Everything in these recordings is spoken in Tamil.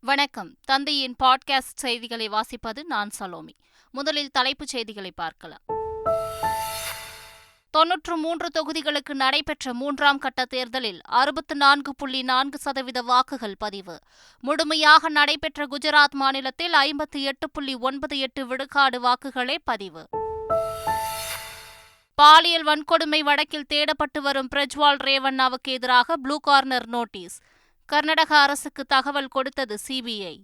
வணக்கம். தந்தையின் பாட்காஸ்ட் செய்திகளை வாசிப்பது நான் சலோமி. முதலில் தலைப்புச் செய்திகளை பார்க்கலாம். 93 தொகுதிகளுக்கு நடைபெற்ற 3ஆம் கட்ட தேர்தலில் 64.4% வாக்குகள் பதிவு. முழுமையாக நடைபெற்ற குஜராத் மாநிலத்தில் 58.98 விழுக்காடு வாக்குகளே பதிவு. பாலியல் வன்கொடுமை வழக்கில் தேடப்பட்டு வரும் பிரஜ்வால் ரேவண்ணாவுக்கு எதிராக ப்ளூ கார்னர் நோட்டீஸ். கர்நாடக அரசுக்கு தகவல் கொடுத்தது சிபிஐ.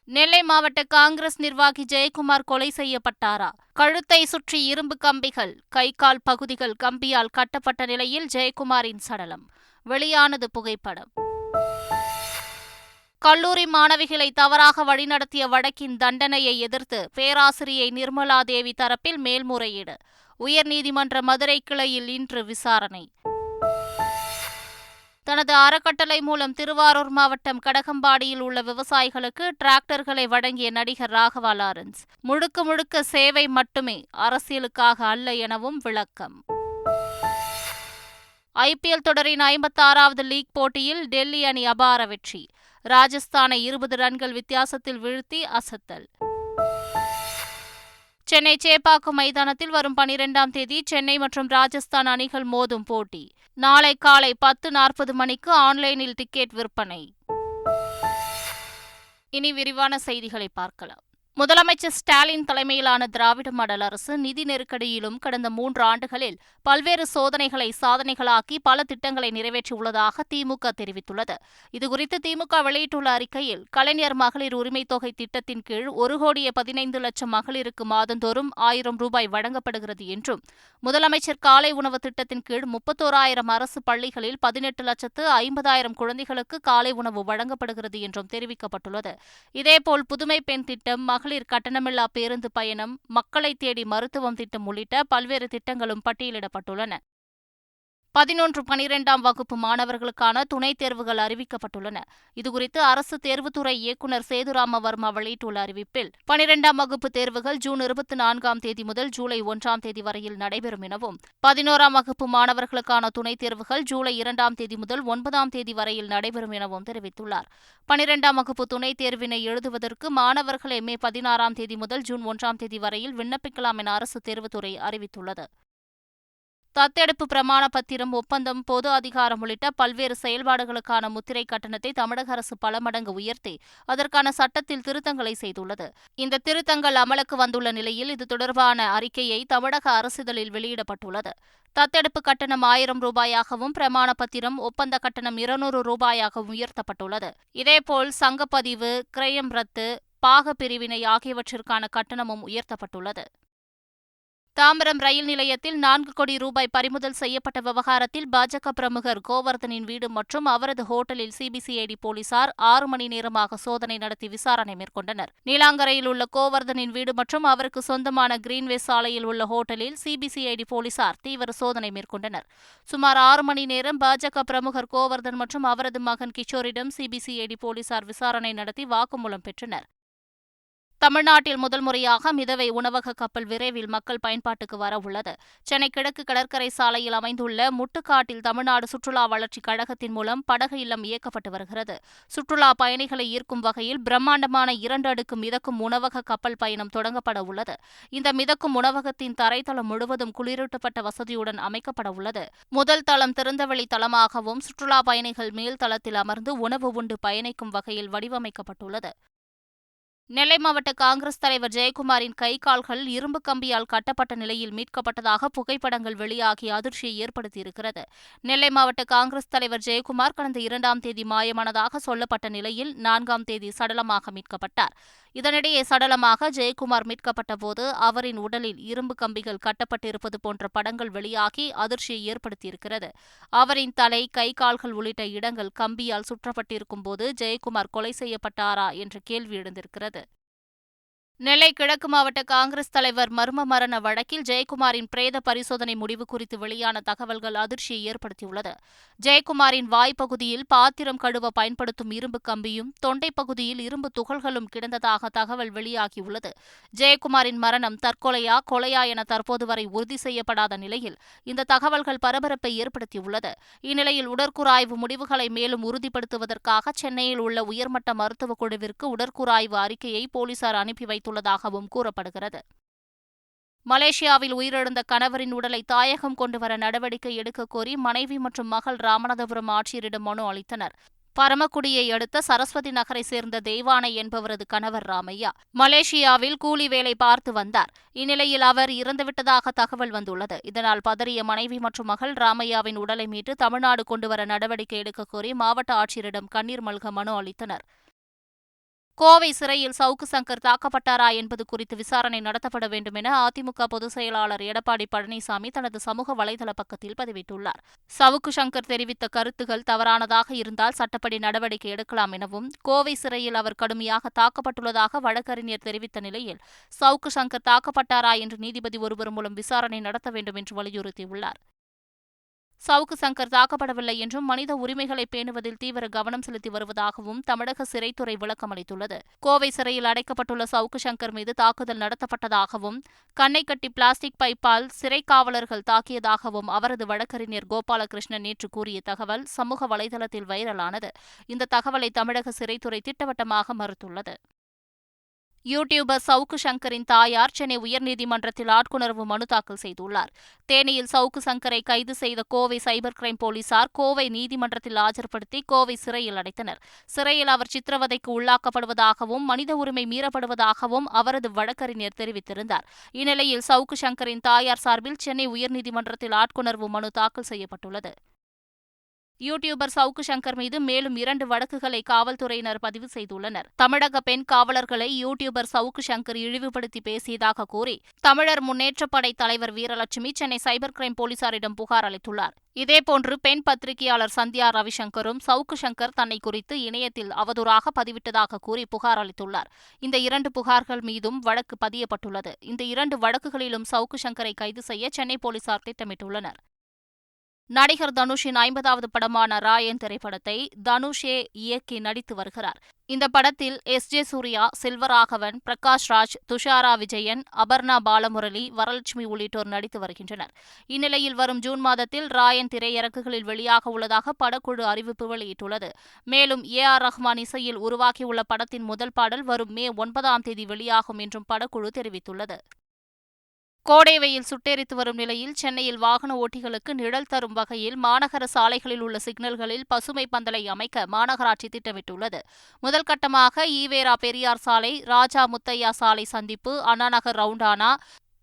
நெல்லை மாவட்ட காங்கிரஸ் நிர்வாகி ஜெயக்குமார் கொலை செய்யப்பட்டாரா? கழுத்தை சுற்றி இரும்பு கம்பிகள், கை கால் பகுதிகள் கம்பியால் கட்டப்பட்ட நிலையில் ஜெயக்குமாரின் சடலம். வெளியானது புகைப்படம். கல்லூரி மாணவிகளை தவறாக வழிநடத்திய வழக்கின் தண்டனையை எதிர்த்து பேராசிரியை நிர்மலா தேவி தரப்பில் மேல்முறையீடு. உயர்நீதிமன்ற மதுரை கிளையில் இன்று விசாரணை. தனது அறக்கட்டளை மூலம் திருவாரூர் மாவட்டம் கடகம்பாடியில் உள்ள விவசாயிகளுக்கு டிராக்டர்களை வழங்கிய நடிகர் ராகவா லாரன்ஸ். முழுக்க முழுக்க சேவை மட்டுமே, அரசியலுக்காக அல்ல எனவும் விளக்கம். ஐபிஎல் தொடரின் 56வது லீக் போட்டியில் டெல்லி அணி அபார வெற்றி. ராஜஸ்தானை 20 ரன்கள் வித்தியாசத்தில் வீழ்த்தி அசத்தல். சென்னை சேப்பாக்கம் மைதானத்தில் வரும் 12ஆம் தேதி சென்னை மற்றும் ராஜஸ்தான் அணிகள் மோதும் போட்டி. நாளை காலை 10:40 மணிக்கு ஆன்லைனில் டிக்கெட் விற்பனை. இனி விரிவான செய்திகளை பார்க்கலாம். முதலமைச்சர் ஸ்டாலின் தலைமையிலான திராவிட மாடல் அரசு நிதி நெருக்கடியிலும் கடந்த 3 ஆண்டுகளில் பல்வேறு சோதனைகளை சாதனைகளாக்கி பல திட்டங்களை நிறைவேற்றியுள்ளதாக திமுக தெரிவித்துள்ளது. இதுகுறித்து திமுக வெளியிட்டுள்ள அறிக்கையில், கலைஞர் மகளிர் உரிமை தொகை திட்டத்தின் கீழ் 1,15,00,000 மகளிருக்கு மாதந்தோறும் 1,000 ரூபாய் வழங்கப்படுகிறது என்றும், முதலமைச்சர் காலை உணவு திட்டத்தின் கீழ் 31,000 அரசு பள்ளிகளில் 18,50,000 குழந்தைகளுக்கு காலை உணவு வழங்கப்படுகிறது என்றும் தெரிவிக்கப்பட்டுள்ளது. இதேபோல் புதுமை பெண் திட்டம், மகளிர் கட்டணமில்லா பேருந்து பயணம், மக்களை தேடி மருத்துவம் திட்டம் உள்ளிட்ட பல்வேறு திட்டங்களும் பட்டியலிடப்பட்டுள்ளன. 11, 12ஆம் வகுப்பு மாணவர்களுக்கான துணைத் தேர்வுகள் அறிவிக்கப்பட்டுள்ளன. இதுகுறித்து அரசு தேர்வுத்துறை இயக்குநர் சேதுராம வர்மா வெளியிட்டுள்ள அறிவிப்பில், 12ஆம் வகுப்பு தேர்வுகள் ஜூன் 24ஆம் தேதி முதல் ஜூலை 1ஆம் தேதி வரையில் நடைபெறும் எனவும், 11ஆம் வகுப்பு மாணவர்களுக்கான துணைத் தேர்வுகள் ஜூலை 2ஆம் தேதி முதல் 9ஆம் தேதி வரையில் நடைபெறும் எனவும் தெரிவித்துள்ளார். 12ஆம் வகுப்பு துணைத் தேர்வினை எழுதுவதற்கு மாணவர்களை மே 16ஆம் தேதி முதல் ஜூன் 1ஆம் தேதி வரையில் விண்ணப்பிக்கலாம் என அரசு தேர்வுத்துறை அறிவித்துள்ளது. தத்தெடுப்பு பிரமாண பத்திரம், ஒப்பந்தம், பொது அதிகாரம் உள்ளிட்ட பல்வேறு செயல்பாடுகளுக்கான முத்திரை கட்டணத்தை தமிழக அரசு பல மடங்கு உயர்த்தி அதற்கான சட்டத்தில் திருத்தங்களை செய்துள்ளது. இந்த திருத்தங்கள் அமலுக்கு வந்துள்ள நிலையில் இது தொடர்பான அறிக்கையை தமிழக அரசிதழில் வெளியிடப்பட்டுள்ளது. தத்தெடுப்பு கட்டணம் 1,000 ரூபாயாகவும், பிரமாண பத்திரம், ஒப்பந்த கட்டணம் 200 ரூபாயாகவும் உயர்த்தப்பட்டுள்ளது. இதேபோல் சங்கப்பதிவு, கிரயம் ரத்து, பாக பிரிவினை ஆகியவற்றிற்கான கட்டணமும் உயர்த்தப்பட்டுள்ளது. தாம்பரம் ரயில் நிலையத்தில் 4 கோடி ரூபாய் பறிமுதல் செய்யப்பட்ட விவகாரத்தில் பாஜக பிரமுகர் கோவர்தனின் வீடு மற்றும் அவரது ஹோட்டலில் சிபிசிஐடி போலீசார் 6 மணி நேரமாக சோதனை நடத்தி விசாரணை மேற்கொண்டனர். நீலாங்கரையில் உள்ள கோவர்தனின் வீடு மற்றும் அவருக்கு சொந்தமான கிரீன்வே சாலையில் உள்ள ஹோட்டலில் சிபிசிஐடி போலீசார் தீவிர சோதனை மேற்கொண்டனர். சுமார் 6 மணி நேரம் பாஜக பிரமுகர் கோவர்தன் மற்றும் அவரது மகன் கிஷோரிடம் சிபிசிஐடி போலீசார் விசாரணை நடத்தி வாக்குமூலம் பெற்றனர். தமிழ்நாட்டில் முதல் முறையாக மிதவை உணவக கப்பல் விரைவில் மக்கள் பயன்பாட்டுக்கு வர உள்ளது. சென்னை கிழக்கு கடற்கரை சாலையில் அமைந்துள்ள முட்டுக்காட்டில் தமிழ்நாடு சுற்றுலா வளர்ச்சிக் கழகத்தின் மூலம் படகு இல்லம் இயக்கப்பட்டு வருகிறது. சுற்றுலா பயணிகளை ஈர்க்கும் வகையில் பிரம்மாண்டமான 2 அடுக்கு மிதக்கும் உணவக கப்பல் பயணம் தொடங்கப்பட உள்ளது. இந்த மிதக்கும் உணவகத்தின் தரைத்தளம் முழுவதும் குளிரூட்டப்பட்ட வசதியுடன் அமைக்கப்பட உள்ளது. முதல் தளம் திறந்தவெளி தளமாகவும், சுற்றுலா பயணிகள் மேல் தளத்தில் அமர்ந்து உணவு உண்டு பயணிக்கும் வகையில் வடிவமைக்கப்பட்டுள்ளது. நெல்லை மாவட்ட காங்கிரஸ் தலைவர் ஜெயக்குமாரின் கை, கால்கள் இரும்பு கம்பியால் கட்டப்பட்ட நிலையில் மீட்கப்பட்டதாக புகைப்படங்கள் வெளியாகி அதிர்ச்சியை ஏற்படுத்தியிருக்கிறது. நெல்லை மாவட்ட காங்கிரஸ் தலைவர் ஜெயக்குமார் கடந்த 2ஆம் தேதி மாயமானதாக சொல்லப்பட்ட நிலையில் 4ஆம் தேதி சடலமாக மீட்கப்பட்டார். இதனிடையே சடலமாக ஜெயக்குமார் மீட்கப்பட்ட போது அவரின் உடலில் இரும்பு கம்பிகள் கட்டப்பட்டிருப்பது போன்ற படங்கள் வெளியாகி அதிர்ச்சியை ஏற்படுத்தியிருக்கிறது. அவரின் தலை, கை, கால்கள் உள்ளிட்ட இடங்கள் கம்பியால் சுற்றப்பட்டிருக்கும் போது ஜெயக்குமார் கொலை செய்யப்பட்டாரா என்ற கேள்வி எழுந்திருக்கிறது. நெல்லை கிழக்கு மாவட்ட காங்கிரஸ் தலைவர் மர்ம மரண வழக்கில் ஜெயக்குமாரின் பிரேத பரிசோதனை முடிவு குறித்து வெளியான தகவல்கள் அதிர்ச்சியை ஏற்படுத்தியுள்ளது. ஜெயக்குமாரின் வாய்ப்பகுதியில் பாத்திரம் கழுவ பயன்படுத்தும் இரும்பு கம்பியும், தொண்டை பகுதியில் இரும்பு துகள்களும் கிடந்ததாக தகவல் வெளியாகியுள்ளது. ஜெயக்குமாரின் மரணம் தற்கொலையா, கொலையா என தற்போது வரை உறுதி செய்யப்படாத நிலையில் இந்த தகவல்கள் பரபரப்பை ஏற்படுத்தியுள்ளது. இந்நிலையில் உடற்கூறாய்வு முடிவுகளை மேலும் உறுதிப்படுத்துவதற்காக சென்னையில் உள்ள உயர்மட்ட மருத்துவக் குழுவிற்கு உடற்கூறாய்வு அறிக்கையை போலீசார் அனுப்பி வைத்துள்ளதாகவும் கூறப்படுகிறது. மலேசியாவில் உயிரிழந்த கணவரின் உடலை தாயகம் கொண்டுவர நடவடிக்கை எடுக்க கோரி மனைவி மற்றும் மகள் ராமநாதபுரம் ஆட்சியரிடம் மனு அளித்தனர். பரமக்குடியை அடுத்த சரஸ்வதி நகரை சேர்ந்த தெய்வானை என்பவரது கணவர் ராமையா மலேசியாவில் கூலி வேலை பார்த்து வந்தார். இந்நிலையில் அவர் இறந்துவிட்டதாக தகவல் வந்துள்ளது. இதனால் பதறிய மனைவி மற்றும் மகள் ராமையாவின் உடலை மீட்டு தமிழ்நாடு கொண்டுவர நடவடிக்கை எடுக்க கோரி மாவட்ட ஆட்சியரிடம் கண்ணீர் மல்க மனு அளித்தனர். கோவை சிறையில் சவுக்கு சங்கர் தாக்கப்பட்டாரா என்பது குறித்து விசாரணை நடத்தப்பட வேண்டும் என அதிமுக பொதுச் செயலாளர் எடப்பாடி பழனிசாமி தனது சமூக வலைதள பக்கத்தில் பதிவிட்டுள்ளார். சவுக்கு சங்கர் தெரிவித்த கருத்துகள் தவறானதாக இருந்தால் சட்டப்படி நடவடிக்கை எடுக்கலாம் எனவும், கோவை சிறையில் அவர் கடுமையாக தாக்கப்பட்டுள்ளதாக வழக்கறிஞர் தெரிவித்த நிலையில் சவுக்கு சங்கர் தாக்கப்பட்டாரா என்று நீதிபதி ஒருவர் மூலம் விசாரணை நடத்த வேண்டும் என்று வலியுறுத்தியுள்ளார். சவுக்கு சங்கர் தாக்கப்படவில்லை என்றும் மனித உரிமைகளை பேணுவதில் தீவிர கவனம் செலுத்தி வருவதாகவும் தமிழக சிறைத்துறை விளக்கம் அளித்துள்ளது. கோவை சிறையில் அடைக்கப்பட்டுள்ள சவுக்கு சங்கர் மீது தாக்குதல் நடத்தப்பட்டதாகவும், கண்ணை கட்டி பிளாஸ்டிக் பைப்பால் சிறை காவலர்கள் தாக்கியதாகவும் அவரது வழக்கறிஞர் கோபாலகிருஷ்ணன் நேற்று கூறிய தகவல் சமூக வலைதளத்தில் வைரலானது. இந்த தகவலை தமிழக சிறைத்துறை திட்டவட்டமாக மறுத்துள்ளது. யூடியூபர் சவுக்கு சங்கரின் தாயார் சென்னை உயர்நீதிமன்றத்தில் ஆட்கொணர்வு மனு தாக்கல் செய்துள்ளார். தேனியில் சவுக்கு சங்கரை கைது செய்த கோவை சைபர் கிரைம் போலீசார் கோவை நீதிமன்றத்தில் ஆஜர்படுத்தி கோவை சிறையில் அடைத்தனர். சிறையில் அவர் சித்திரவதைக்கு உள்ளாக்கப்படுவதாகவும், மனித உரிமை மீறப்படுவதாகவும் அவரது வழக்கறிஞர் தெரிவித்திருந்தார். இந்நிலையில் சவுக்கு சங்கரின் தாயார் சார்பில் சென்னை உயர்நீதிமன்றத்தில் ஆட்கொணர்வு மனு தாக்கல் செய்யப்பட்டுள்ளது. யூடியூபர் சவுக்கு சங்கர் மீது மேலும் 2 வழக்குகளை காவல்துறையினர் பதிவு செய்துள்ளனர். தமிழக பெண் காவலர்களை யூடியூபர் சவுக்கு சங்கர் இழிவுபடுத்தி பேசியதாக கூறி தமிழர் முன்னேற்றப்படை தலைவர் வீரலட்சுமி சென்னை சைபர் கிரைம் போலீசாரிடம் புகார் அளித்துள்ளார். இதேபோன்று பெண் பத்திரிகையாளர் சந்தியா ரவிசங்கரும் சவுக்கு சங்கர் தன்னை குறித்து இணையத்தில் அவதூறாக பதிவிட்டதாக கூறி புகார் அளித்துள்ளார். இந்த 2 புகார்கள் மீதும் வழக்கு பதியப்பட்டுள்ளது. இந்த 2 வழக்குகளிலும் சவுக்கு சங்கரை கைது செய்ய சென்னை போலீசார் திட்டமிட்டுள்ளனர். நடிகர் தனுஷின் 50வது படமான ராயன் திரைப்படத்தை தனுஷே இயக்கி நடித்து வருகிறார். இந்த படத்தில் S.J. சூர்யா, செல்வராகவன், பிரகாஷ் ராஜ், துஷாரா விஜயன், அபர்ணா பாலமுரளி, வரலட்சுமி உள்ளிட்டோர் நடித்து வருகின்றனர். இந்நிலையில் வரும் ஜூன் மாதத்தில் ராயன் திரையரங்குகளில் வெளியாக உள்ளதாக படக்குழு அறிவிப்பு வெளியிட்டுள்ளது. மேலும் A.R. ரஹ்மான் இசையில் உருவாகியுள்ள படத்தின் முதல் பாடல் வரும் மே 9ஆம் தேதி வெளியாகும் என்றும் படக்குழு தெரிவித்துள்ளது. கோடை வெயில் சுட்டெரித்து வரும் நிலையில் சென்னையில் வாகன ஓட்டிகளுக்கு நிழல் தரும் வகையில் மாநகர சாலைகளில் உள்ள சிக்னல்களில் பசுமை பந்தலை அமைக்க மாநகராட்சி திட்டமிட்டுள்ளது. முதல் கட்டமாக ஈவேரா பெரியார் சாலை, ராஜா முத்தையா சாலை சந்திப்பு, அண்ணாநகர் ரவுண்டானா,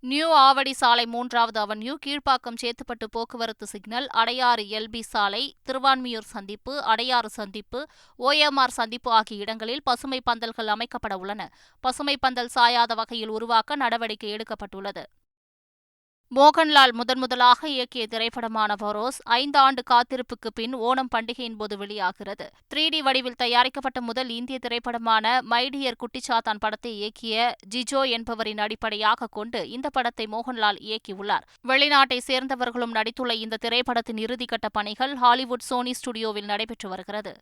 நியூ ஆவடி சாலை 3வது அவென்யூ, கீழ்ப்பாக்கம் சேத்துப்பட்டு போக்குவரத்து சிக்னல், அடையாறு LB சாலை, திருவான்மியூர் சந்திப்பு, அடையாறு சந்திப்பு, OMR சந்திப்பு ஆகிய இடங்களில் பசுமை பந்தல்கள் அமைக்கப்பட உள்ளன. பசுமை பந்தல் சாயாத வகையில் உருவாக்க நடவடிக்கை எடுக்கப்பட்டுள்ளது. மோகன்லால் முதன்முதலாக இயக்கிய திரைப்படமான பரோஸ் 5 ஆண்டு காத்திருப்புக்கு பின் ஓணம் பண்டிகையின் போது வெளியாகிறது. 3D வடிவில் தயாரிக்கப்பட்ட முதல் இந்திய திரைப்படமான மைடியர் குட்டிச்சாத்தான் படத்தை இயக்கிய ஜிஜோ என்பவரின் அடிப்படையாக கொண்டு இந்த படத்தை மோகன்லால் இயக்கியுள்ளார். வெளிநாட்டை சேர்ந்தவர்களும் நடித்துள்ள இந்த திரைப்படத்தின் இறுதிக்கட்ட பணிகள் ஹாலிவுட் சோனி ஸ்டுடியோவில் நடைபெற்று வருகிறது.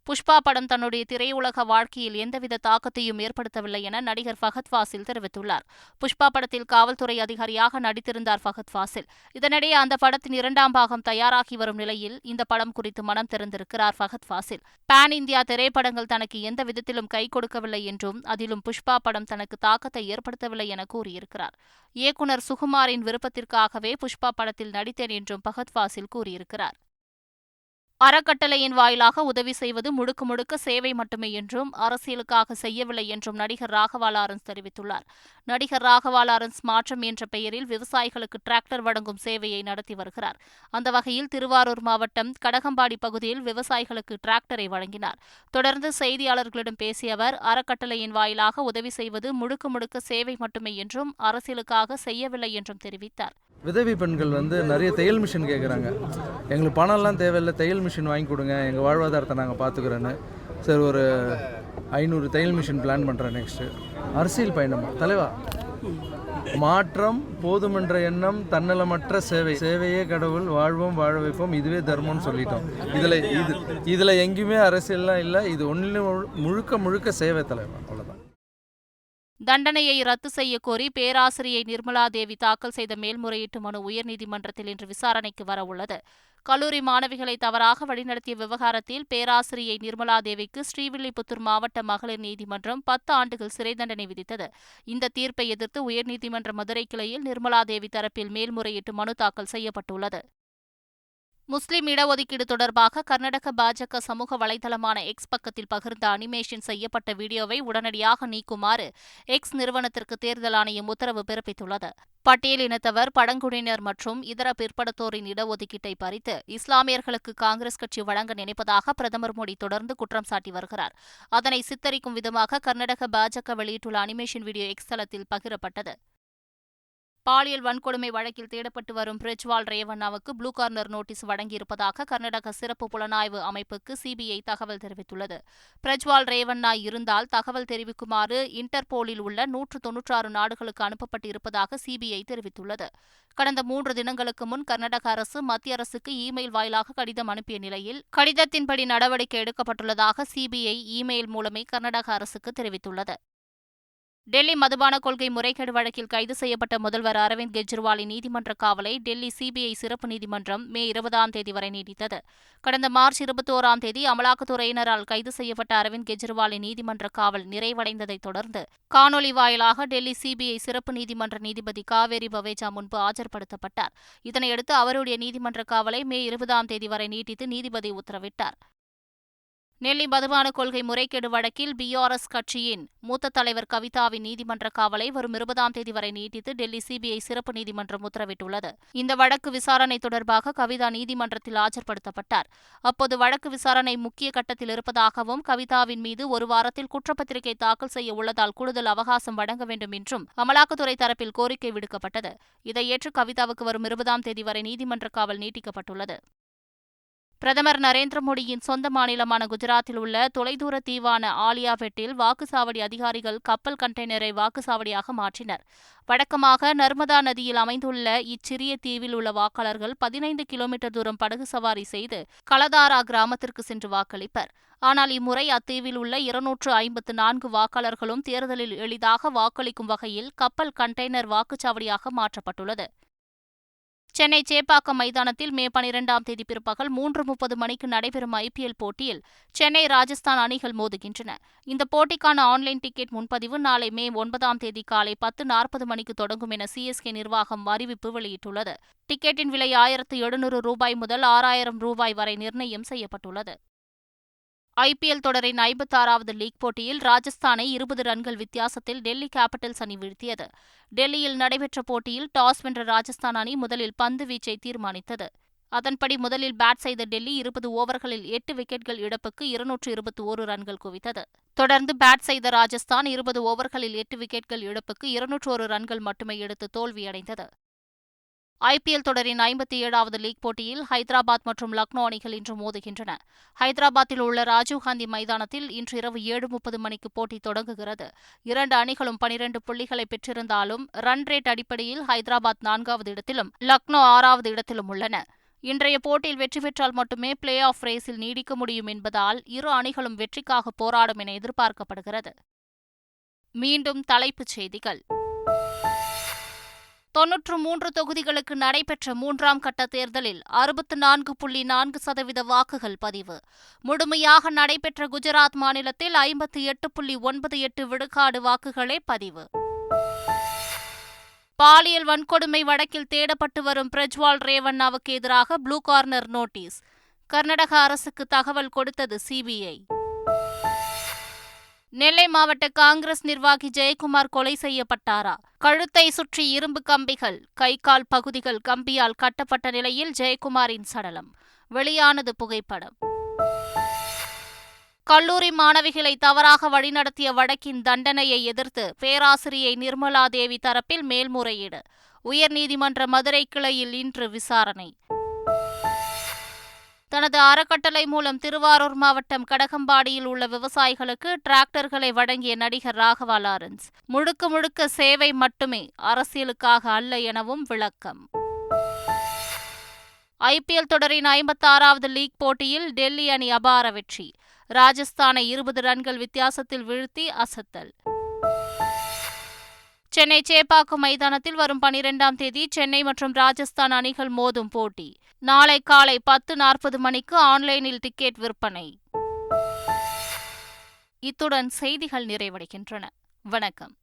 புஷ்பா படம் தன்னுடைய திரையுலக வாழ்க்கையில் எந்தவித தாக்கத்தையும் ஏற்படுத்தவில்லை என நடிகர் ஃபஹத் ஃபாசில் தெரிவித்துள்ளார். புஷ்பா படத்தில் காவல்துறை அதிகாரியாக நடித்திருந்தார் ஃபஹத் ஃபாசில். இதனிடையே அந்த படத்தின் 2ஆம் பாகம் தயாராகி வரும் நிலையில் இந்த படம் குறித்து மனம் திறந்திருக்கிறார் ஃபஹத் ஃபாசில். பான் இந்தியா திரைப்படங்கள் தனக்கு எந்த விதத்திலும் கை கொடுக்கவில்லை என்றும், அதிலும் புஷ்பா படம் தனக்கு தாக்கத்தை ஏற்படுத்தவில்லை என கூறியிருக்கிறார். இயக்குநர் சுகுமாரின் விருப்பத்திற்காகவே புஷ்பா படத்தில் நடித்தேன் என்றும் ஃபஹத் ஃபாசில் கூறியிருக்கிறார். அறக்கட்டளையின் வாயிலாக உதவி செய்வது முழுக்க முழுக்க சேவை மட்டுமே என்றும், அரசியலுக்காக செய்யவில்லை என்றும் நடிகர் ராகவா லாரன்ஸ் தெரிவித்துள்ளார். நடிகர் ராகவா லாரன்ஸ் மாற்றம் என்ற பெயரில் விவசாயிகளுக்கு டிராக்டர் வழங்கும் சேவையை நடத்தி வருகிறார். அந்த வகையில் திருவாரூர் மாவட்டம் கடகம்பாடி பகுதியில் விவசாயிகளுக்கு டிராக்டரை வழங்கினார். தொடர்ந்து செய்தியாளர்களிடம் பேசிய அவர், அறக்கட்டளையின் வாயிலாக உதவி செய்வது முழுக்க முழுக்க சேவை மட்டுமே என்றும், அரசியலுக்காக செய்யவில்லை என்றும் தெரிவித்தார். விதவி பெண்கள் நிறைய தையல் மிஷின் கேட்குறாங்க. எங்களுக்கு பணம்லாம் தேவையில்லை, தையல் மிஷின் மிஷின் வாங்கி கொடுங்க, எங்கள் வாழ்வாதாரத்தை நாங்கள் பார்த்துக்குறோன்னு. சார் ஒரு 500 தையல் மிஷின் பிளான் பண்ணுறேன் நெக்ஸ்ட்டு. அரசியல் பயணம் தலைவா, மாற்றம் போதுமென்ற எண்ணம், தன்னலமற்ற சேவை, சேவையே கடவுள், வாழ்வோம் வாழ வைப்போம், இதுவே தர்மம்னு சொல்லிட்டோம். இதில் எங்கேயுமே அரசியல்லாம் இல்லை. இது ஒன்று முழுக்க சேவை தலைவா, அவ்வளோதான். தண்டனையை ரத்து செய்ய கோரி பேராசிரியை நிர்மலா தேவி தாக்கல் செய்த மேல்முறையீட்டு மனு உயர்நீதிமன்றத்தில் இன்று விசாரணைக்கு வரவுள்ளது. கல்லூரி மாணவிகளை தவறாக வழிநடத்திய விவகாரத்தில் பேராசிரியை நிர்மலா தேவிக்கு ஸ்ரீவில்லிபுத்தூர் மாவட்ட மகளிர் நீதிமன்றம் 10 ஆண்டுகள் சிறை தண்டனை விதித்தது. இந்த தீர்ப்பை எதிர்த்து உயர்நீதிமன்ற மதுரை கிளையில் நிர்மலா தேவி தரப்பில் மேல்முறையீட்டு மனு தாக்கல் செய்யப்பட்டுள்ளது. முஸ்லிம் இடஒதுக்கீடு தொடர்பாக கர்நாடக பாஜக சமூக வலைதளமான எக்ஸ் பக்கத்தில் பகிர்ந்த அனிமேஷன் செய்யப்பட்ட வீடியோவை உடனடியாக நீக்குமாறு எக்ஸ் நிறுவனத்திற்கு தேர்தல் ஆணையம் உத்தரவு பிறப்பித்துள்ளது. பட்டியலினத்தவர், பழங்குடியினர் மற்றும் இதர பிற்படுத்தோரின் இடஒதுக்கீட்டை பறித்து இஸ்லாமியர்களுக்கு காங்கிரஸ் கட்சி வழங்க நினைப்பதாக பிரதமர் மோடி தொடர்ந்து குற்றம் சாட்டி வருகிறார். அதனை சித்தரிக்கும் விதமாக கர்நாடக பாஜக வெளியிட்டுள்ள அனிமேஷன் வீடியோ எக்ஸ் தளத்தில் பகிரப்பட்டது. பாலியல் வன்கொடுமை வழக்கில் தேடப்பட்டு வரும் பிரஜ்வால் ரேவண்ணாவுக்கு ப்ளூ கார்னர் நோட்டீஸ் வழங்கியிருப்பதாக கர்நாடக சிறப்பு புலனாய்வு அமைப்புக்கு சிபிஐ தகவல் தெரிவித்துள்ளது. பிரஜ்வால் ரேவண்ணா இருந்தால் தகவல் தெரிவிக்குமாறு இன்டர்போலில் உள்ள 196 நாடுகளுக்கு அனுப்பப்பட்டு இருப்பதாக சிபிஐ தெரிவித்துள்ளது. கடந்த 3 தினங்களுக்கு முன் கர்நாடக அரசு மத்திய அரசுக்கு இமெயில் வாயிலாக கடிதம் அனுப்பிய நிலையில் கடிதத்தின்படி நடவடிக்கை எடுக்கப்பட்டுள்ளதாக சிபிஐ இமெயில் மூலமே கர்நாடக அரசுக்கு தெரிவித்துள்ளது. டெல்லி மதுபான கொள்கை முறைகேடு வழக்கில் கைது செய்யப்பட்ட முதல்வர் அரவிந்த் கெஜ்ரிவாலின் நீதிமன்ற காவலை டெல்லி சிபிஐ சிறப்பு நீதிமன்றம் மே 20ஆம் தேதி வரை நீடித்தது. கடந்த மார்ச் 21ஆம் தேதி அமலாக்கத்துறையினரால் கைது செய்யப்பட்ட அரவிந்த் கெஜ்ரிவாலின் நீதிமன்ற காவல் நிறைவடைந்ததைத் தொடர்ந்து காணொலி வாயிலாக டெல்லி சிபிஐ சிறப்பு நீதிமன்ற நீதிபதி காவேரி பவேஜா முன்பு ஆஜர்படுத்தப்பட்டார். இதனையடுத்து அவருடைய நீதிமன்ற காவலை மே 20ஆம் தேதி வரை நீட்டித்து நீதிபதி உத்தரவிட்டார். நெல்லி மதுபான கொள்கை முறைகேடு வழக்கில் பிஆர்எஸ் கட்சியின் மூத்த தலைவர் கவிதாவின் நீதிமன்ற காவலை வரும் 20ஆம் தேதி வரை நீட்டித்து டெல்லி சிபிஐ சிறப்பு நீதிமன்றம் உத்தரவிட்டுள்ளது. இந்த வழக்கு விசாரணை தொடர்பாக கவிதா நீதிமன்றத்தில் ஆஜர்படுத்தப்பட்டார். அப்போது வழக்கு விசாரணை முக்கிய கட்டத்தில் இருப்பதாகவும் கவிதாவின் மீது 1 வாரத்தில் குற்றப்பத்திரிகை தாக்கல் செய்ய உள்ளதால் கூடுதல் அவகாசம் வழங்க வேண்டும் என்றும் அமலாக்கத்துறை தரப்பில் கோரிக்கை விடுக்கப்பட்டது. இதை ஏற்று கவிதாவுக்கு வரும் 20ஆம் தேதி வரை நீதிமன்ற காவல் நீட்டிக்கப்பட்டுள்ளது. பிரதமர் நரேந்திர மோடியின் சொந்த மாநிலமான குஜராத்தில் உள்ள தொலைதூர தீவான ஆலியாபெட்டில் வாக்குச்சாவடி அதிகாரிகள் கப்பல் கண்டெய்னரை வாக்குச்சாவடியாக மாற்றினர். வழக்கமாக நர்மதா நதியில் அமைந்துள்ள இச்சிறிய தீவில் உள்ள வாக்காளர்கள் 15 கிலோமீட்டர் தூரம் படகு சவாரி செய்து கலதாரா கிராமத்திற்கு சென்று வாக்களிப்பர். ஆனால் இம்முறை அத்தீவில் உள்ள 254 வாக்காளர்களும் தேர்தலில் எளிதாக வாக்களிக்கும் வகையில் கப்பல் கண்டெய்னர் வாக்குச்சாவடியாக மாற்றப்பட்டுள்ளது. சென்னை சேப்பாக்கம் மைதானத்தில் மே 12ஆம் தேதி பிற்பகல் 3:30 மணிக்கு நடைபெறும் ஐபிஎல் போட்டியில் சென்னை, ராஜஸ்தான் அணிகள் மோதுகின்றன. இந்த போட்டிக்கான ஆன்லைன் டிக்கெட் முன்பதிவு நாளை மே 9ஆம் தேதி காலை 10:40 மணிக்கு தொடங்கும் என சிஎஸ்கே நிர்வாகம் அறிவிப்பு வெளியிட்டுள்ளது. டிக்கெட்டின் விலை ரூ.1700 முதல் ரூ.6000 வரை நிர்ணயம் செய்யப்பட்டுள்ளது. ஐபிஎல் தொடரின் 56வது லீக் போட்டியில் ராஜஸ்தானை 20 ரன்கள் வித்தியாசத்தில் டெல்லி கேபிட்டல்ஸ் அணி வீழ்த்தியது. டெல்லியில் நடைபெற்ற போட்டியில் டாஸ் வென்ற ராஜஸ்தான் அணி முதலில் பந்து வீச்சை தீர்மானித்தது. அதன்படி முதலில் பேட் செய்த டெல்லி 20 ஓவர்களில் 8 விக்கெட்கள் இழப்புக்கு 221 ரன்கள் குவித்தது. தொடர்ந்து பேட் செய்த ராஜஸ்தான் 20 ஓவர்களில் 8 விக்கெட்கள் இழப்புக்கு 201 ரன்கள் மட்டுமே எடுத்து தோல்வியடைந்தது. ஐபிஎல் தொடரின் 57வது லீக் போட்டியில் ஹைதராபாத் மற்றும் லக்னோ அணிகள் இன்று மோதுகின்றன. ஹைதராபாத்தில் உள்ள ராஜீவ்காந்தி மைதானத்தில் இன்று இரவு 7:30 மணிக்கு போட்டி தொடங்குகிறது. 2 அணிகளும் 12 புள்ளிகளை பெற்றிருந்தாலும் ரன் ரேட் அடிப்படையில் ஹைதராபாத் 4வது இடத்திலும் லக்னோ 6வது இடத்திலும் உள்ளன. இன்றைய போட்டியில் வெற்றி பெற்றால் மட்டுமே பிளே ஆஃப் ரேஸில் நீடிக்க முடியும் என்பதால் இரு அணிகளும் வெற்றிக்காக போராடும் என எதிர்பார்க்கப்படுகிறது. மீண்டும் தலைப்புச் செய்திகள். 93 தொகுதிகளுக்கு நடைபெற்ற 3ஆம் கட்ட தேர்தலில் 64.4% வாக்குகள் பதிவு. முழுமையாக நடைபெற்ற குஜராத் மாநிலத்தில் 58.98 விழுக்காடு வாக்குகளே பதிவு. பாலியல் வன்கொடுமை வழக்கில் தேடப்பட்டு வரும் பிரஜ்வால் ரேவண்ணாவுக்கு எதிராக ப்ளூ கார்னர் நோட்டீஸ். கர்நாடக அரசுக்கு தகவல் கொடுத்தது சிபிஐ. நெல்லை மாவட்ட காங்கிரஸ் நிர்வாகி ஜெயக்குமார் கொலை செய்யப்பட்டாரா? கழுத்தை சுற்றி இரும்பு கம்பிகள், கை கால் பகுதிகள் கம்பியால் கட்டப்பட்ட நிலையில் ஜெயக்குமாரின் சடலம். வெளியானது புகைப்படம். கல்லூரி மாணவிகளை தவறாக வழிநடத்திய வழக்கின் தண்டனையை எதிர்த்து பேராசிரியை நிர்மலா தேவி தரப்பில் மேல்முறையீடு. உயர்நீதிமன்ற மதுரை கிளையில் இன்று விசாரணை. தனது அறக்கட்டளை மூலம் திருவாரூர் மாவட்டம் கடகம்பாடியில் உள்ள விவசாயிகளுக்கு டிராக்டர்களை வழங்கிய நடிகர் ராகவா லாரன்ஸ் முழுக்க முழுக்க சேவை மட்டுமே, அரசியலுக்காக அல்ல எனவும் விளக்கம். IPL தொடரின் 56வது லீக் போட்டியில் டெல்லி அணி அபார வெற்றி. ராஜஸ்தானை 20 ரன்கள் வித்தியாசத்தில் வீழ்த்தி அசத்தல். சென்னை சேப்பாக்கம் மைதானத்தில் வரும் 12ஆம் தேதி சென்னை மற்றும் ராஜஸ்தான் அணிகள் மோதும் போட்டி. நாளை காலை 10:40 மணிக்கு ஆன்லைனில் டிக்கெட் விற்பனை. இத்துடன் செய்திகள் நிறைவடைகின்றன. வணக்கம்.